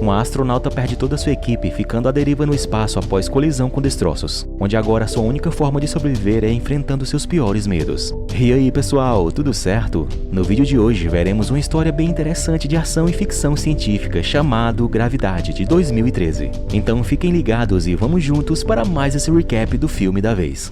Uma astronauta perde toda sua equipe, ficando à deriva no espaço após colisão com destroços, onde agora sua única forma de sobreviver é enfrentando seus piores medos. E aí pessoal, tudo certo? No vídeo de hoje veremos uma história bem interessante de ação e ficção científica chamado Gravidade, de 2013. Então fiquem ligados e vamos juntos para mais esse recap do filme da vez.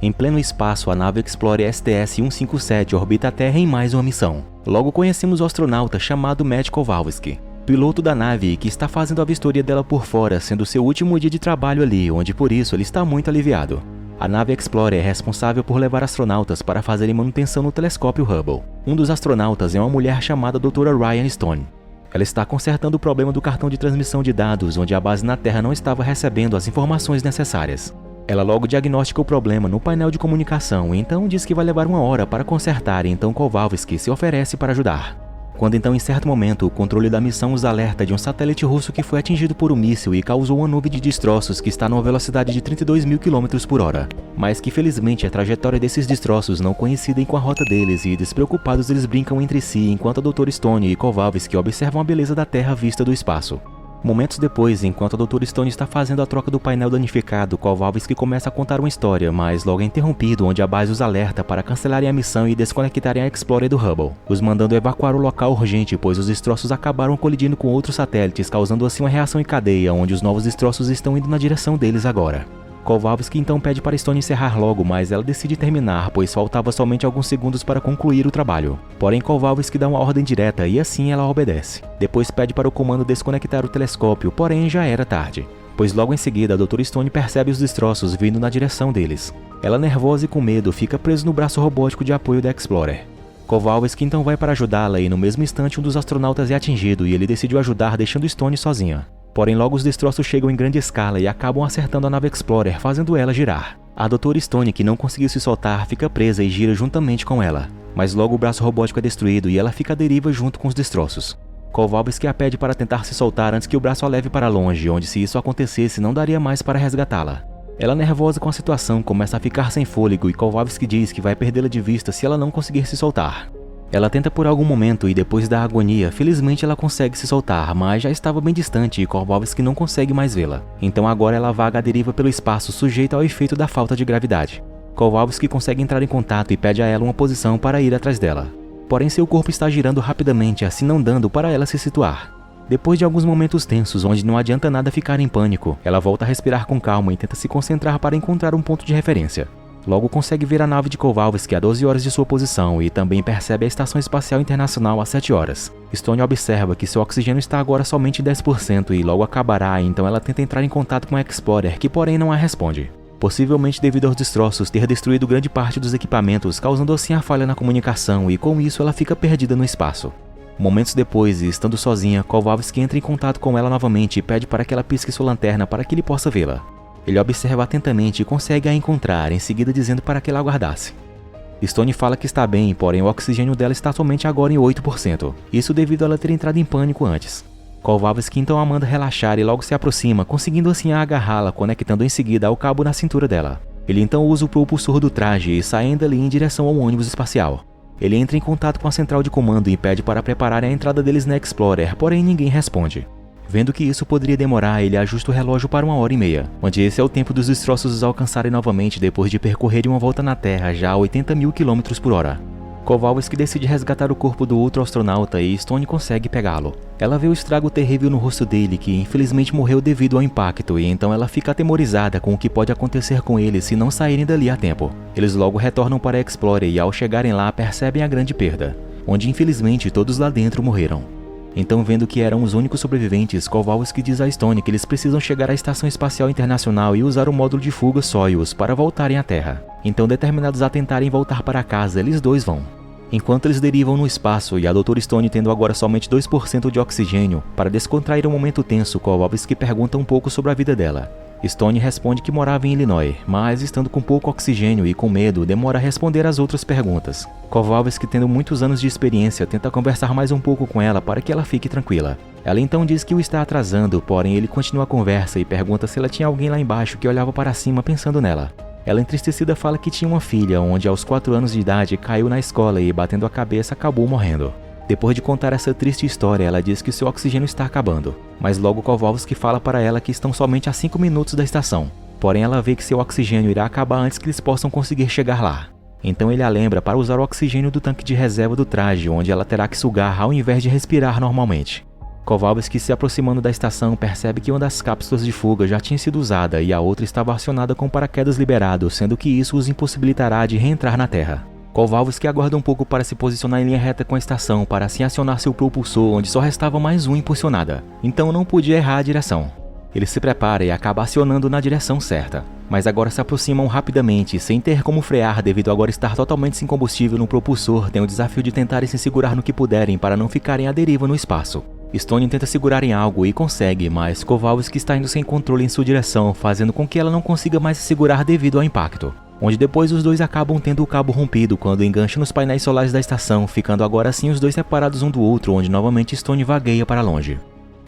Em pleno espaço, a nave Explorer STS-157 orbita a Terra em mais uma missão. Logo conhecemos o astronauta chamado Matt Kowalski, piloto da nave que está fazendo a vistoria dela por fora, sendo seu último dia de trabalho ali, onde por isso ele está muito aliviado. A nave Explorer é responsável por levar astronautas para fazerem manutenção no telescópio Hubble. Um dos astronautas é uma mulher chamada Dra. Ryan Stone. Ela está consertando o problema do cartão de transmissão de dados, onde a base na Terra não estava recebendo as informações necessárias. Ela logo diagnostica o problema no painel de comunicação e então diz que vai levar 1 hora para consertar, e então Kowalski se oferece para ajudar. Quando então em certo momento o controle da missão os alerta de um satélite russo que foi atingido por um míssil e causou uma nuvem de destroços que está numa velocidade de 32.000 km/h, mas que felizmente a trajetória desses destroços não coincidem com a rota deles e despreocupados eles brincam entre si enquanto a Dra. Stone e Kowalski observam a beleza da Terra vista do espaço. Momentos depois, enquanto a Dra. Stone está fazendo a troca do painel danificado, Kowalski começa a contar uma história, mas logo é interrompido onde a base os alerta para cancelarem a missão e desconectarem a Explorer do Hubble, os mandando evacuar o local urgente, pois os destroços acabaram colidindo com outros satélites, causando assim uma reação em cadeia, onde os novos destroços estão indo na direção deles agora. Kowalski então pede para Stone encerrar logo, mas ela decide terminar, pois faltava somente alguns segundos para concluir o trabalho. Porém, Kowalski dá uma ordem direta e assim ela obedece. Depois pede para o comando desconectar o telescópio, porém já era tarde, pois logo em seguida a Dra. Stone percebe os destroços vindo na direção deles. Ela, nervosa e com medo, fica presa no braço robótico de apoio da Explorer. Kowalski então vai para ajudá-la e no mesmo instante um dos astronautas é atingido e ele decide ajudar deixando Stone sozinha. Porém logo os destroços chegam em grande escala e acabam acertando a nave Explorer, fazendo ela girar. A Dra. Stone, que não conseguiu se soltar, fica presa e gira juntamente com ela. Mas logo o braço robótico é destruído e ela fica à deriva junto com os destroços. Kowalski a pede para tentar se soltar antes que o braço a leve para longe, onde se isso acontecesse não daria mais para resgatá-la. Ela, nervosa com a situação, começa a ficar sem fôlego e Kowalski diz que vai perdê-la de vista se ela não conseguir se soltar. Ela tenta por algum momento e depois da agonia, felizmente ela consegue se soltar, mas já estava bem distante e Kowalski não consegue mais vê-la. Então agora ela vaga à deriva pelo espaço, sujeita ao efeito da falta de gravidade. Kowalski consegue entrar em contato e pede a ela uma posição para ir atrás dela. Porém seu corpo está girando rapidamente, assim não dando para ela se situar. Depois de alguns momentos tensos, onde não adianta nada ficar em pânico, ela volta a respirar com calma e tenta se concentrar para encontrar um ponto de referência. Logo consegue ver a nave de Kowalski a 12 horas de sua posição e também percebe a Estação Espacial Internacional a 7 horas. Stone observa que seu oxigênio está agora somente 10% e logo acabará, então ela tenta entrar em contato com a Explorer, que porém não a responde. Possivelmente devido aos destroços ter destruído grande parte dos equipamentos, causando assim a falha na comunicação e com isso ela fica perdida no espaço. Momentos depois, e estando sozinha, Kowalski entra em contato com ela novamente e pede para que ela pisque sua lanterna para que ele possa vê-la. Ele observa atentamente e consegue a encontrar, em seguida dizendo para que ela aguardasse. Stone fala que está bem, porém o oxigênio dela está somente agora em 8%, isso devido a ela ter entrado em pânico antes. Kowalski então a manda relaxar e logo se aproxima, conseguindo assim agarrá-la, conectando em seguida ao cabo na cintura dela. Ele então usa o propulsor do traje e sai dali em direção ao ônibus espacial. Ele entra em contato com a central de comando e pede para prepararem a entrada deles na Explorer, porém ninguém responde. Vendo que isso poderia demorar, ele ajusta o relógio para 1h30, onde esse é o tempo dos destroços os alcançarem novamente depois de percorrerem uma volta na Terra já a 80.000 km/h. Kowalski decide resgatar o corpo do outro astronauta e Stone consegue pegá-lo. Ela vê o estrago terrível no rosto dele, que infelizmente morreu devido ao impacto, e então ela fica atemorizada com o que pode acontecer com ele se não saírem dali a tempo. Eles logo retornam para a Explorer e ao chegarem lá percebem a grande perda, onde infelizmente todos lá dentro morreram. Então, vendo que eram os únicos sobreviventes, Kowalski diz a Stone que eles precisam chegar à Estação Espacial Internacional e usar o módulo de fuga Soyuz para voltarem à Terra. Então, determinados a tentarem voltar para casa, eles dois vão. Enquanto eles derivam no espaço e a Dra. Stone tendo agora somente 2% de oxigênio, para descontrair um momento tenso, Kowalski pergunta um pouco sobre a vida dela. Stone responde que morava em Illinois, mas estando com pouco oxigênio e com medo, demora a responder as outras perguntas. Kowalski, tendo muitos anos de experiência, tenta conversar mais um pouco com ela para que ela fique tranquila. Ela então diz que o está atrasando, porém ele continua a conversa e pergunta se ela tinha alguém lá embaixo que olhava para cima pensando nela. Ela, entristecida, fala que tinha uma filha, onde aos 4 anos de idade caiu na escola e batendo a cabeça acabou morrendo. Depois de contar essa triste história, ela diz que seu oxigênio está acabando, mas logo Kowalski fala para ela que estão somente a 5 minutos da estação. Porém, ela vê que seu oxigênio irá acabar antes que eles possam conseguir chegar lá. Então ele a lembra para usar o oxigênio do tanque de reserva do traje, onde ela terá que sugar ao invés de respirar normalmente. Kowalski, se aproximando da estação, percebe que uma das cápsulas de fuga já tinha sido usada e a outra estava acionada com paraquedas liberado, sendo que isso os impossibilitará de reentrar na Terra. Kowalski aguarda um pouco para se posicionar em linha reta com a estação para assim acionar seu propulsor, onde só restava mais um impulsionada, então não podia errar a direção. Ele se prepara e acaba acionando na direção certa, mas agora se aproximam rapidamente, sem ter como frear devido a agora estar totalmente sem combustível no propulsor. Tem o desafio de tentarem se segurar no que puderem para não ficarem à deriva no espaço. Stone tenta segurar em algo e consegue, mas Kowalski está indo sem controle em sua direção, fazendo com que ela não consiga mais se segurar devido ao impacto. Onde depois os dois acabam tendo o cabo rompido quando engancha nos painéis solares da estação, ficando agora assim os dois separados um do outro, onde novamente Stone vagueia para longe.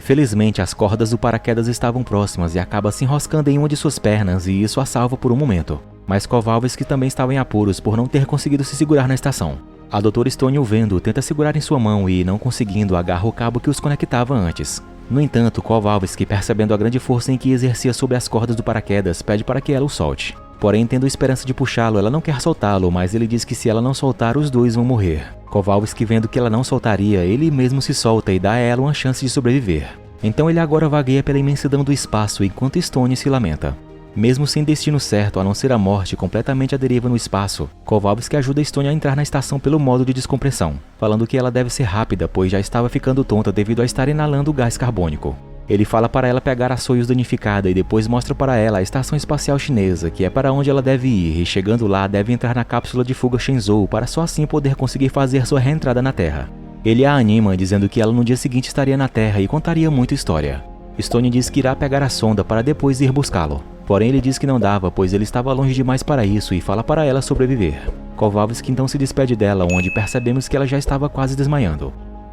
Felizmente, as cordas do paraquedas estavam próximas e acaba se enroscando em uma de suas pernas e isso a salva por um momento. Mas Kowalski também estava em apuros por não ter conseguido se segurar na estação. A Dra. Stone, o vendo, tenta segurar em sua mão e, não conseguindo, agarra o cabo que os conectava antes. No entanto, Kowalski, percebendo a grande força em que exercia sobre as cordas do paraquedas, pede para que ela o solte. Porém, tendo esperança de puxá-lo, ela não quer soltá-lo, mas ele diz que se ela não soltar, os dois vão morrer. Kowalski, vendo que ela não soltaria, ele mesmo se solta e dá a ela uma chance de sobreviver. Então ele agora vagueia pela imensidão do espaço enquanto Stone se lamenta. Mesmo sem destino certo a não ser a morte completamente à deriva no espaço, Kowalski ajuda Stone a entrar na estação pelo modo de descompressão, falando que ela deve ser rápida pois já estava ficando tonta devido a estar inalando gás carbônico. Ele fala para ela pegar a Soyuz danificada e depois mostra para ela a estação espacial chinesa, que é para onde ela deve ir, e chegando lá deve entrar na cápsula de fuga Shenzhou para só assim poder conseguir fazer sua reentrada na Terra. Ele a anima dizendo que ela no dia seguinte estaria na Terra e contaria muita história. Stone diz que irá pegar a sonda para depois ir buscá-lo. Porém ele diz que não dava, pois ele estava longe demais para isso e fala para ela sobreviver. Kowalski então se despede dela, onde percebemos que ela já estava quase desmaiando.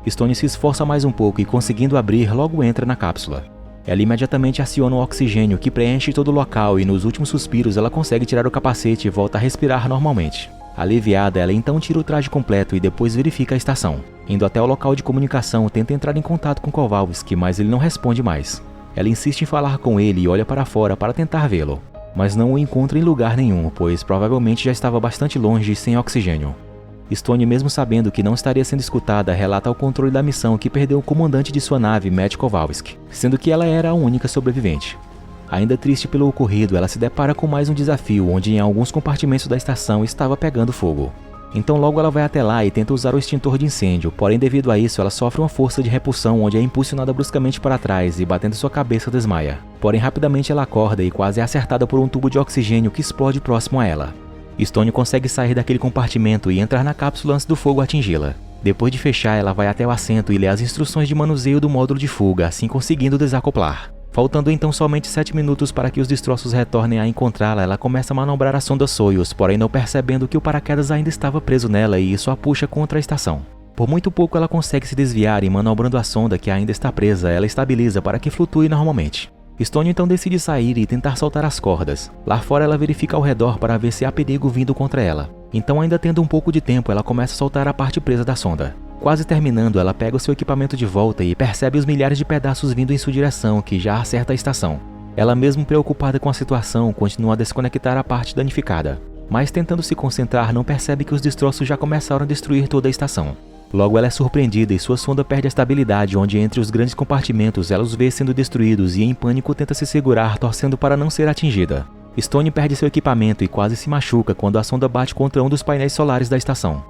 Stone se esforça mais um pouco e conseguindo abrir, logo entra na cápsula. Ela imediatamente aciona o oxigênio que preenche todo o local e nos últimos suspiros ela consegue tirar o capacete e volta a respirar normalmente. Aliviada, ela então tira o traje completo e depois verifica a estação. Indo até o local de comunicação, tenta entrar em contato com Kowalski, mas ele não responde mais. Ela insiste em falar com ele e olha para fora para tentar vê-lo, mas não o encontra em lugar nenhum, pois provavelmente já estava bastante longe e sem oxigênio. Stone, mesmo sabendo que não estaria sendo escutada, relata ao controle da missão que perdeu o comandante de sua nave, Matt Kowalski, sendo que ela era a única sobrevivente. Ainda triste pelo ocorrido, ela se depara com mais um desafio, onde em alguns compartimentos da estação estava pegando fogo. Então logo ela vai até lá e tenta usar o extintor de incêndio, porém devido a isso ela sofre uma força de repulsão onde é impulsionada bruscamente para trás e batendo sua cabeça desmaia. Porém rapidamente ela acorda e quase é acertada por um tubo de oxigênio que explode próximo a ela. Stone consegue sair daquele compartimento e entrar na cápsula antes do fogo atingi-la. Depois de fechar, ela vai até o assento e lê as instruções de manuseio do módulo de fuga, assim conseguindo desacoplar. Faltando então somente 7 minutos para que os destroços retornem a encontrá-la, ela começa a manobrar a sonda Soyuz, porém não percebendo que o paraquedas ainda estava preso nela e isso a puxa contra a estação. Por muito pouco ela consegue se desviar e manobrando a sonda que ainda está presa, ela estabiliza para que flutue normalmente. Stone então decide sair e tentar soltar as cordas. Lá fora ela verifica ao redor para ver se há perigo vindo contra ela. Então, ainda tendo um pouco de tempo, ela começa a soltar a parte presa da sonda. Quase terminando, ela pega o seu equipamento de volta e percebe os milhares de pedaços vindo em sua direção, que já acerta a estação. Ela, mesmo preocupada com a situação, continua a desconectar a parte danificada. Mas tentando se concentrar, não percebe que os destroços já começaram a destruir toda a estação. Logo ela é surpreendida e sua sonda perde a estabilidade, onde entre os grandes compartimentos ela os vê sendo destruídos e em pânico tenta se segurar, torcendo para não ser atingida. Stone perde seu equipamento e quase se machuca quando a sonda bate contra um dos painéis solares da estação.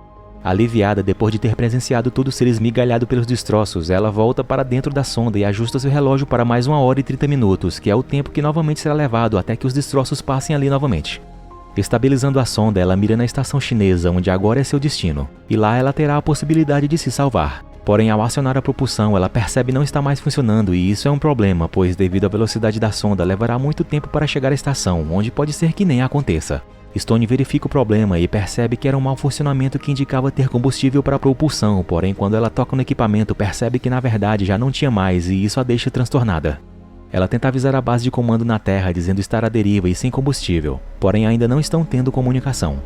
Aliviada depois de ter presenciado tudo ser esmigalhado pelos destroços, ela volta para dentro da sonda e ajusta seu relógio para mais 1 hora e 30 minutos, que é o tempo que novamente será levado até que os destroços passem ali novamente. Estabilizando a sonda, ela mira na estação chinesa, onde agora é seu destino, e lá ela terá a possibilidade de se salvar. Porém, ao acionar a propulsão, ela percebe não estar mais funcionando e isso é um problema, pois devido à velocidade da sonda levará muito tempo para chegar à estação, onde pode ser que nem aconteça. Stone verifica o problema e percebe que era um mau funcionamento que indicava ter combustível para a propulsão, porém quando ela toca no equipamento percebe que na verdade já não tinha mais e isso a deixa transtornada. Ela tenta avisar a base de comando na Terra dizendo estar à deriva e sem combustível, porém ainda não estão tendo comunicação.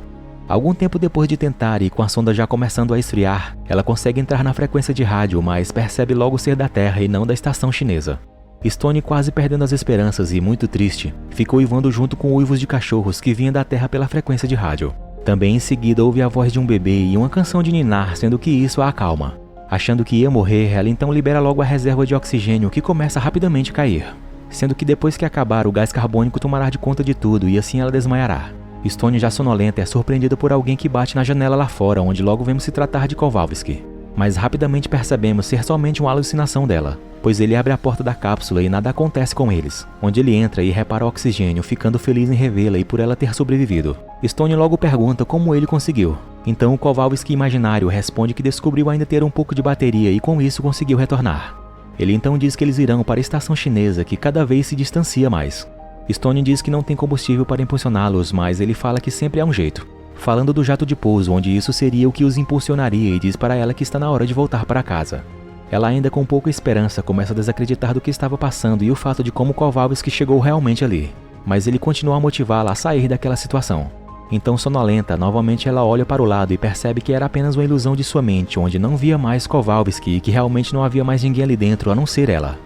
Algum tempo depois de tentar e com a sonda já começando a esfriar, ela consegue entrar na frequência de rádio, mas percebe logo ser da Terra e não da estação chinesa. Stone, quase perdendo as esperanças e muito triste, ficou uivando junto com uivos de cachorros que vinham da Terra pela frequência de rádio. Também em seguida ouve a voz de um bebê e uma canção de ninar, sendo que isso a acalma. Achando que ia morrer, ela então libera logo a reserva de oxigênio que começa rapidamente a cair. Sendo que depois que acabar, o gás carbônico tomará de conta de tudo e assim ela desmaiará. Stone, já sonolenta, é surpreendida por alguém que bate na janela lá fora, onde logo vemos se tratar de Kowalski. Mas rapidamente percebemos ser somente uma alucinação dela, pois ele abre a porta da cápsula e nada acontece com eles, onde ele entra e repara o oxigênio, ficando feliz em revê-la e por ela ter sobrevivido. Stone logo pergunta como ele conseguiu. Então o Kowalski imaginário responde que descobriu ainda ter um pouco de bateria e com isso conseguiu retornar. Ele então diz que eles irão para a estação chinesa, que cada vez se distancia mais. Stone diz que não tem combustível para impulsioná-los, mas ele fala que sempre há um jeito. Falando do jato de pouso, onde isso seria o que os impulsionaria, e diz para ela que está na hora de voltar para casa. Ela, ainda com pouca esperança, começa a desacreditar do que estava passando e o fato de como Kowalski chegou realmente ali. Mas ele continua a motivá-la a sair daquela situação. Então, sonolenta, novamente ela olha para o lado e percebe que era apenas uma ilusão de sua mente, onde não via mais Kowalski e que realmente não havia mais ninguém ali dentro a não ser ela.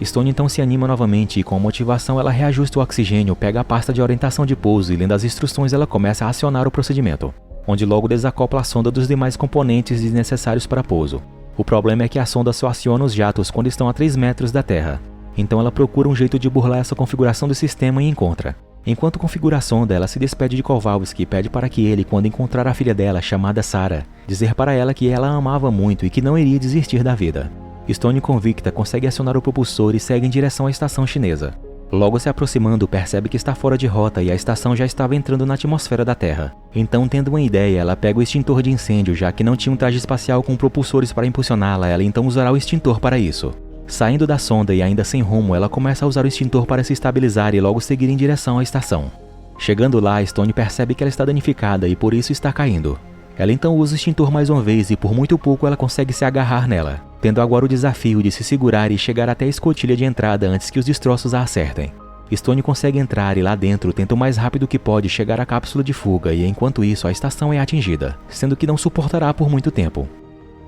Stone então se anima novamente e com a motivação ela reajusta o oxigênio, pega a pasta de orientação de pouso e lendo as instruções ela começa a acionar o procedimento, onde logo desacopla a sonda dos demais componentes desnecessários para pouso. O problema é que a sonda só aciona os jatos quando estão a 3 metros da Terra. Então ela procura um jeito de burlar essa configuração do sistema e encontra. Enquanto configura a sonda, ela se despede de Kowalski e pede para que ele, quando encontrar a filha dela, chamada Sarah, dizer para ela que ela a amava muito e que não iria desistir da vida. Stone, convicta, consegue acionar o propulsor e segue em direção à estação chinesa. Logo se aproximando, percebe que está fora de rota e a estação já estava entrando na atmosfera da Terra. Então, tendo uma ideia, ela pega o extintor de incêndio, já que não tinha um traje espacial com propulsores para impulsioná-la, ela então usará o extintor para isso. Saindo da sonda e ainda sem rumo, ela começa a usar o extintor para se estabilizar e logo seguir em direção à estação. Chegando lá, Stone percebe que ela está danificada e por isso está caindo. Ela então usa o extintor mais uma vez e por muito pouco ela consegue se agarrar nela, tendo agora o desafio de se segurar e chegar até a escotilha de entrada antes que os destroços a acertem. Stone consegue entrar e lá dentro tenta o mais rápido que pode chegar à cápsula de fuga e enquanto isso a estação é atingida, sendo que não suportará por muito tempo.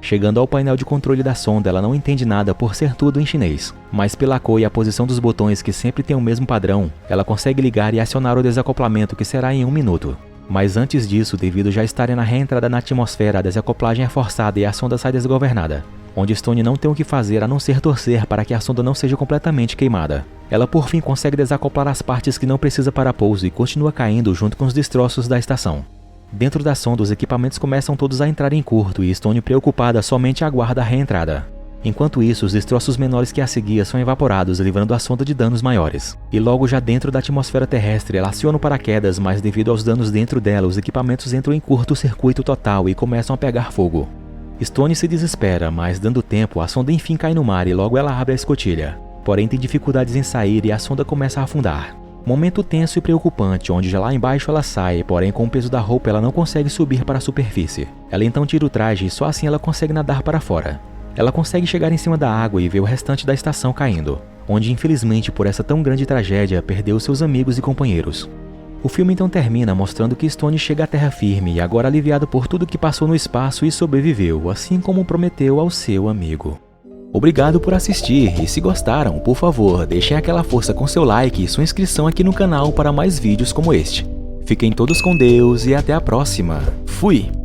Chegando ao painel de controle da sonda, ela não entende nada por ser tudo em chinês, mas pela cor e a posição dos botões que sempre tem o mesmo padrão, ela consegue ligar e acionar o desacoplamento que será em 1 minuto. Mas antes disso, devido já estarem na reentrada na atmosfera, a desacoplagem é forçada e a sonda sai desgovernada, onde Stone não tem o que fazer a não ser torcer para que a sonda não seja completamente queimada. Ela por fim consegue desacoplar as partes que não precisa para pouso e continua caindo junto com os destroços da estação. Dentro da sonda, os equipamentos começam todos a entrar em curto e Stone, preocupada, somente aguarda a reentrada. Enquanto isso, os destroços menores que a seguia são evaporados, livrando a sonda de danos maiores. E logo já dentro da atmosfera terrestre, ela aciona o paraquedas, mas devido aos danos dentro dela, os equipamentos entram em curto-circuito total e começam a pegar fogo. Stone se desespera, mas dando tempo, a sonda enfim cai no mar e logo ela abre a escotilha. Porém tem dificuldades em sair e a sonda começa a afundar. Momento tenso e preocupante, onde já lá embaixo ela sai, porém com o peso da roupa ela não consegue subir para a superfície. Ela então tira o traje e só assim ela consegue nadar para fora. Ela consegue chegar em cima da água e ver o restante da estação caindo, onde infelizmente por essa tão grande tragédia perdeu seus amigos e companheiros. O filme então termina mostrando que Stone chega à terra firme e agora aliviado por tudo que passou no espaço e sobreviveu, assim como prometeu ao seu amigo. Obrigado por assistir e se gostaram, por favor, deixem aquela força com seu like e sua inscrição aqui no canal para mais vídeos como este. Fiquem todos com Deus e até a próxima. Fui!